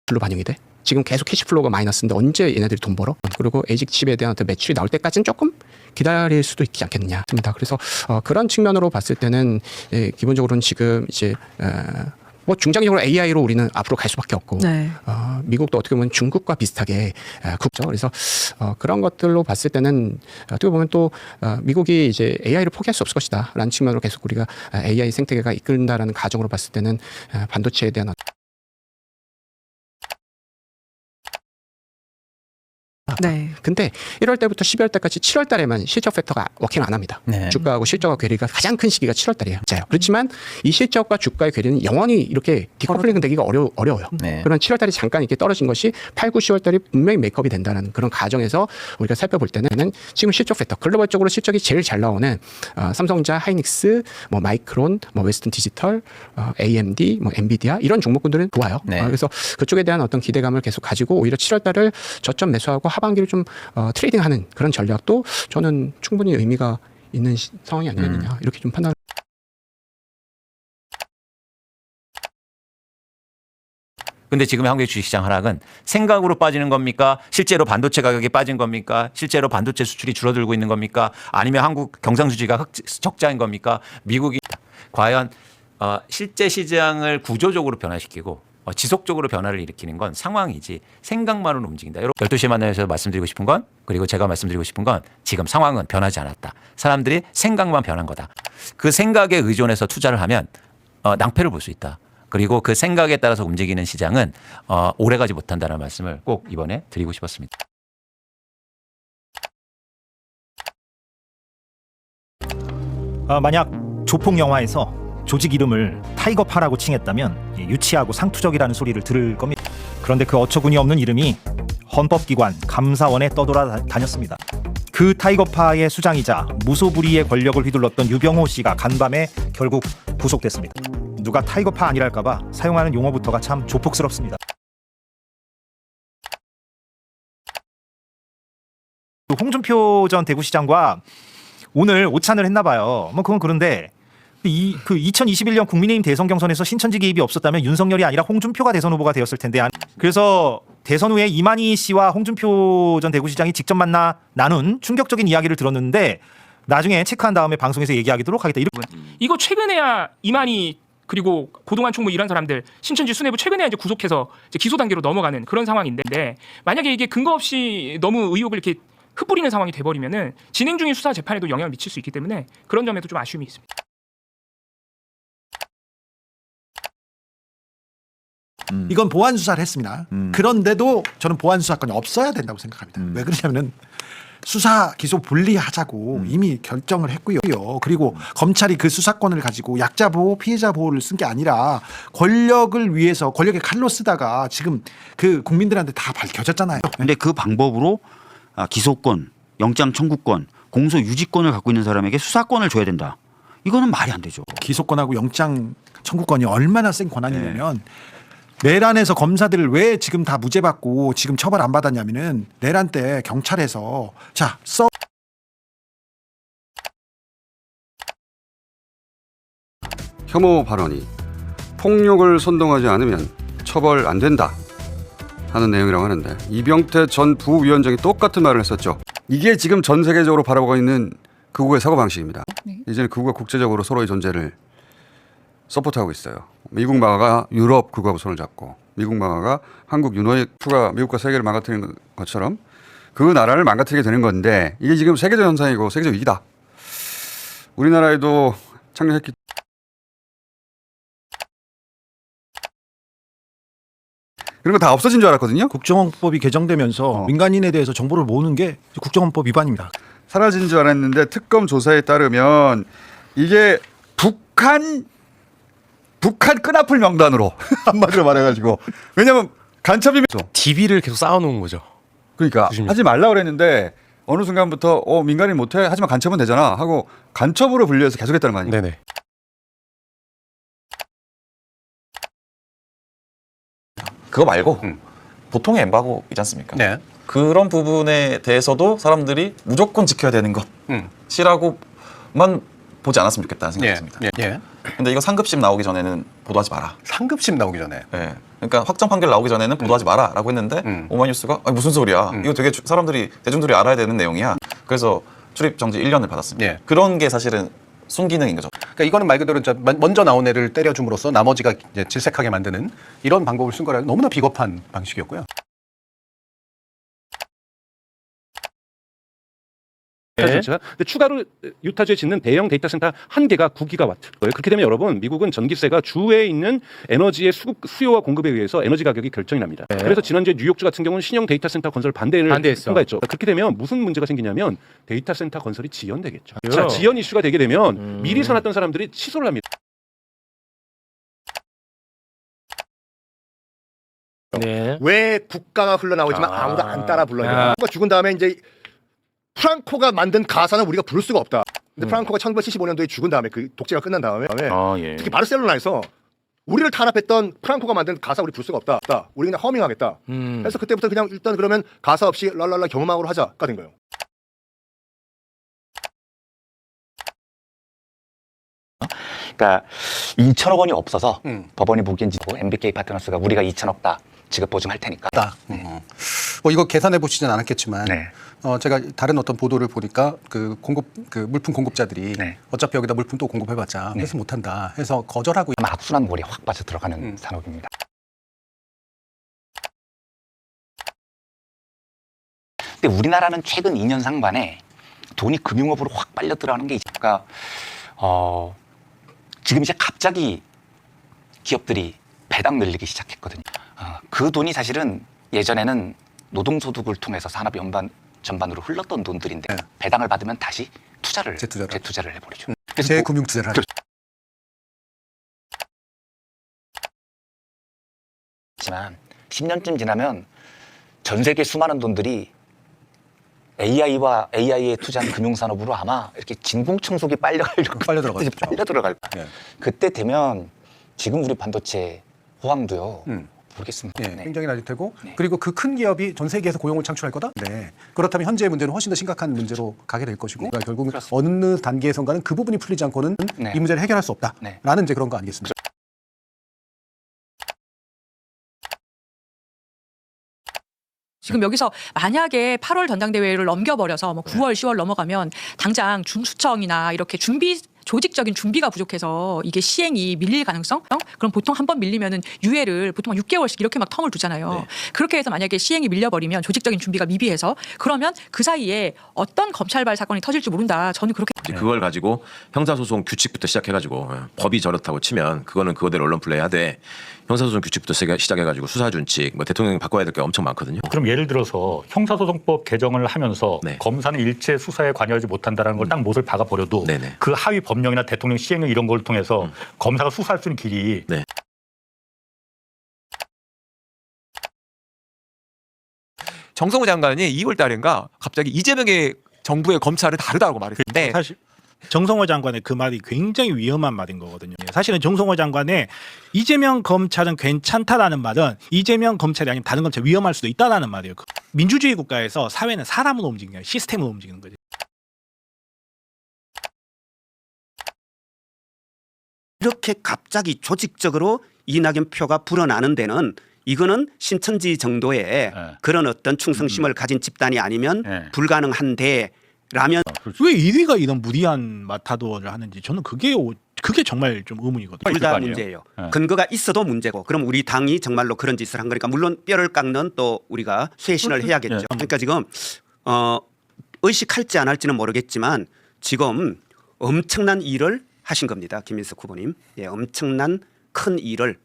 불로 반영이 돼? 지금 계속 캐시플로우가 마이너스인데 언제 얘네들이 돈 벌어? 그리고 에이직 칩에 대한 어떤 매출이 나올 때까지는 조금 기다릴 수도 있지 않겠느냐. 그래서 그런 측면으로 봤을 때는 기본적으로는 지금 이제 뭐 중장기적으로 AI로 우리는 앞으로 갈 수밖에 없고 네. 미국도 어떻게 보면 중국과 비슷하게 국죠. 그래서 그런 것들로 봤을 때는 어떻게 보면 또 미국이 이제 AI를 포기할 수 없을 것이다라는 측면으로 계속 우리가 AI 생태계가 이끈다라는 가정으로 봤을 때는 반도체에 대한 네. 근데 1월 때부터 12월 때까지 7월 달에만 실적 팩터가 워킹 안 합니다. 네. 주가하고 실적과 괴리가 가장 큰 시기가 7월 달이에요. 그렇지만 이 실적과 주가의 괴리는 영원히 이렇게 디커플링 되기가 어려워요. 네. 그런 7월 달에 잠깐 이렇게 떨어진 것이 8, 9, 10월 달이 분명히 메이크업이 된다는 그런 가정에서 우리가 살펴볼 때는 지금 실적 팩터 글로벌적으로 실적이 제일 잘 나오는 삼성전자, 하이닉스, 뭐 마이크론, 뭐 웨스턴 디지털, AMD, 뭐 엔비디아 이런 종목군들은 좋아요. 네. 그래서 그쪽에 대한 어떤 기대감을 계속 가지고 오히려 7월 달을 저점 매수하고 하반기를 좀 트레이딩하는 그런 전략도 저는 충분히 의미가 있는 상황이 아니겠느냐 이렇게 좀 판단. 근데 지금 한국의 주식시장 하락은 생각으로 빠지는 겁니까? 실제로 반도체 가격이 빠진 겁니까? 실제로 반도체 수출이 줄어들고 있는 겁니까? 아니면 한국 경상수지가 적자인 겁니까? 미국이 과연 실제 시장을 구조적으로 변화시키고 지속적으로 변화를 일으키는 건 상황이지 생각만으로 움직인다. 여러분 12시에 만나서 말씀드리고 싶은 건 그리고 제가 말씀드리고 싶은 건 지금 상황은 변하지 않았다. 사람들이 생각만 변한 거다. 그 생각에 의존해서 투자를 하면 낭패를 볼 수 있다. 그리고 그 생각에 따라서 움직이는 시장은 오래가지 못한다는 말씀을 꼭 이번에 드리고 싶었습니다. 만약 조폭 영화에서 조직 이름을 타이거파라고 칭했다면 유치하고 상투적이라는 소리를 들을 겁니다. 그런데 그 어처구니 없는 이름이 헌법기관 감사원에 떠돌아다녔습니다. 그 타이거파의 수장이자 무소불위의 권력을 휘둘렀던 유병호 씨가 간밤에 결국 구속됐습니다. 누가 타이거파 아니랄까봐 사용하는 용어부터가 참 조폭스럽습니다. 홍준표 전 대구시장과 오늘 오찬을 했나 봐요. 뭐 그건 그런데 그 2021년 국민의힘 대선 경선에서 신천지 개입이 없었다면 윤석열이 아니라 홍준표가 대선 후보가 되었을 텐데 그래서 대선 후에 이만희 씨와 홍준표 전 대구시장이 직접 만나 나눈 충격적인 이야기를 들었는데 나중에 체크한 다음에 방송에서 얘기하도록 하겠다. 이거 최근에야 이만희 그리고 고동환 총무 이런 사람들 신천지 수뇌부 최근에 이제 구속해서 이제 기소 단계로 넘어가는 그런 상황인데 만약에 이게 근거 없이 너무 의혹을 이렇게 흩뿌리는 상황이 돼버리면은 진행 중인 수사 재판에도 영향을 미칠 수 있기 때문에 그런 점에도 좀 아쉬움이 있습니다. 이건 보안 수사를 했습니다. 그런데도 저는 보안 수사권이 없어야 된다고 생각합니다. 왜 그러냐면은 수사 기소 분리하자고 이미 결정을 했고요. 그리고 검찰이 그 수사권을 가지고 약자 보호, 피해자 보호를 쓴 게 아니라 권력을 위해서 권력의 칼로 쓰다가 지금 그 국민들한테 다 밝혀졌잖아요. 근데 그 방법으로 기소권, 영장 청구권, 공소 유지권을 갖고 있는 사람에게 수사권을 줘야 된다. 이거는 말이 안 되죠. 기소권하고 영장 청구권이 얼마나 센 권한이냐면 내란에서 검사들을 왜 지금 다 무죄 받고 지금 처벌 안 받았냐면은 내란 때 경찰에서 혐오 발언이 폭력을 선동하지 않으면 처벌 안 된다 하는 내용이라고 하는데 이병태 전 부위원장이 똑같은 말을 했었죠. 이게 지금 전 세계적으로 바라보고 있는 극우의 사고방식입니다. 이제는 극우가 국제적으로 서로의 존재를 서포트하고 있어요. 미국 마가가 유럽 극우하고 손을 잡고 미국 마가가 한국 유노이프가 미국과 세계를 망가뜨리는 것처럼 그 나라를 망가뜨리게 되는 건데 이게 지금 세계적 현상이고 세계적 위기다. 우리나라에도 창렬했기 그런 거 다 없어진 줄 알았거든요. 국정원법이 개정되면서 민간인에 대해서 정보를 모으는 게 국정원법 위반입니다. 사라진 줄 알았는데 특검 조사에 따르면 이게 북한 끈아풀 명단으로 한마디로 말해가지고 왜냐면 간첩이면 DB를 계속 쌓아놓은 거죠. 그러니까 조심히. 하지 말라 그랬는데 어느 순간부터 민간인 못해 하지만 간첩은 되잖아 하고 간첩으로 분류해서 계속했다는 거 아니에요. 네네. 그거 말고 보통의 엠바고 있지 않습니까? 네. 그런 부분에 대해서도 사람들이 무조건 지켜야 되는 것이라고만 보지 않았으면 좋겠다는 생각이 듭니다. 예. 근데 이거 상급심 나오기 전에는 보도하지 마라. 상급심 나오기 전에. 예. 그러니까 확정 판결 나오기 전에는 보도하지 마라라고 했는데 오마이뉴스가 아니, 무슨 소리야? 이거 되게 대중들이 알아야 되는 내용이야. 그래서 출입 정지 1년을 받았습니다. 예. 그런 게 사실은 순기능인 거죠. 그러니까 이거는 말 그대로 먼저 나온 애를 때려줌으로써 나머지가 이제 질색하게 만드는 이런 방법을 쓴 거라 너무나 비겁한 방식이었고요. 근데 추가로 유타주에 짓는 대형 데이터 센터 1개가 9기가와트. 그렇게 되면 여러분 미국은 전기세가 주에 있는 에너지의 수요와 공급에 의해서 에너지 가격이 결정이 납니다. 그래서 지난주에 뉴욕주 같은 경우는 신형 데이터 센터 건설 반대를 통과했죠. 그렇게 되면 무슨 문제가 생기냐면 데이터 센터 건설이 지연되겠죠. 자, 지연 이슈가 되게 되면 미리 사놨던 사람들이 취소를 합니다. 왜 국가가 흘러나오지만 아무도 안 따라 불러요. 프랑코가 죽은 다음에 이제 프랑코가 만든 가사는 우리가 부를 수가 없다. 근데 프랑코가 1975년도에 죽은 다음에 그 독재가 끝난 다음에 특히 바르셀로나에서 우리를 탄압했던 프랑코가 만든 가사 우리 부를 수가 없다. 우리 그냥 허밍하겠다. 그래서 그때부터 그냥 일단 그러면 가사 없이 랄랄라 경음악으로 하자가 된 거예요. 그러니까 2천억 원이 없어서 법원이 보기엔 MBK 파트너스가 우리가 2천억 다 지급 보증할 테니까. 뭐 이거 계산해 보시진 않았겠지만 네. 제가 다른 어떤 보도를 보니까 그 물품 공급자들이 네. 어차피 여기다 물품 또 공급해봤자 회수 못한다 해서 거절하고 아마 악순환물이 확 빠져 들어가는 산업입니다. 근데 우리나라는 최근 2년 상반에 돈이 금융업으로 확 빨려 들어가는 게 있으니까 지금 이제 갑자기 기업들이 배당 늘리기 시작했거든요. 그 돈이 사실은 예전에는 노동소득을 통해서 산업 전반으로 흘렀던 돈들인데 배당을 받으면 다시 재투자를 해버리죠. 그래서 재금융 투자를 하죠. 하지만 10년쯤 지나면 전 세계 수많은 돈들이 AI에 투자한 금융산업으로 아마 이렇게 진공청소기 빨려 들어갈 거야. 그때 되면 지금 우리 반도체 호황도요. 모르겠습니다. 굉장히 낮을 테고 그리고 그 큰 기업이 전 세계에서 고용을 창출할 거다. 그렇다면 현재의 문제는 훨씬 더 심각한 문제로 가게 될 것이고 그러니까 결국 어느 단계에선가는 그 부분이 풀리지 않고는 이 문제를 해결할 수 없다라는 이제 그런 거 아니겠습니까? 지금 여기서 만약에 8월 전당대회를 넘겨버려서 뭐 9월, 10월 넘어가면 당장 중수청이나 이렇게 조직적인 준비가 부족해서 이게 시행이 밀릴 가능성? 그럼 보통 한 번 밀리면은 유예를 보통 6개월씩 이렇게 막 텀을 두잖아요. 그렇게 해서 만약에 시행이 밀려버리면 조직적인 준비가 미비해서 그러면 그 사이에 어떤 검찰발 사건이 터질지 모른다. 저는 그렇게 그걸 가지고 형사소송 규칙부터 시작해가지고 법이 저렇다고 치면 그거는 그거대로 언론 플레이하되 형사소송 규칙부터 시작해가지고 수사준칙 뭐 대통령이 바꿔야 될 게 엄청 많거든요. 그럼 예를 들어서 형사소송법 개정을 하면서 검사는 일체 수사에 관여하지 못한다는 걸 딱 못을 박아버려도 그 하위 법령이나 대통령 시행령 이런 걸 통해서 검사가 수사할 수 있는 길이 정성호 장관이 2월 달인가 갑자기 이재명의 정부의 검찰을 다르다고 말했는데 사실 정성호 장관의 그 말이 굉장히 위험한 말인 거거든요. 사실은 정성호 장관의 이재명 검찰은 괜찮다라는 말은 이재명 검찰이 아니면 다른 검찰이 위험할 수도 있다라는 말이에요. 민주주의 국가에서 사회는 사람으로 움직이는 거예요. 시스템으로 움직이는 거죠. 이렇게 갑자기 조직적으로 이낙연 표가 불어나는 데는 이거는 신천지 정도의 그런 어떤 충성심을 가진 집단이 아니면 불가능한데 라면 왜 1위가 이런 무리한 마타도를 하는지 저는 그게 정말 좀 의문이거든요. 둘 다 문제예요. 근거가 있어도 문제고 그럼 우리 당이 정말로 그런 짓을 한 거니까 물론 뼈를 깎는 또 우리가 쇄신을 해야겠죠. 그러니까 지금 의식할지 안 할지는 모르겠지만 지금 엄청난 일을 하신 겁니다. 김민석 후보님. 엄청난 큰 일을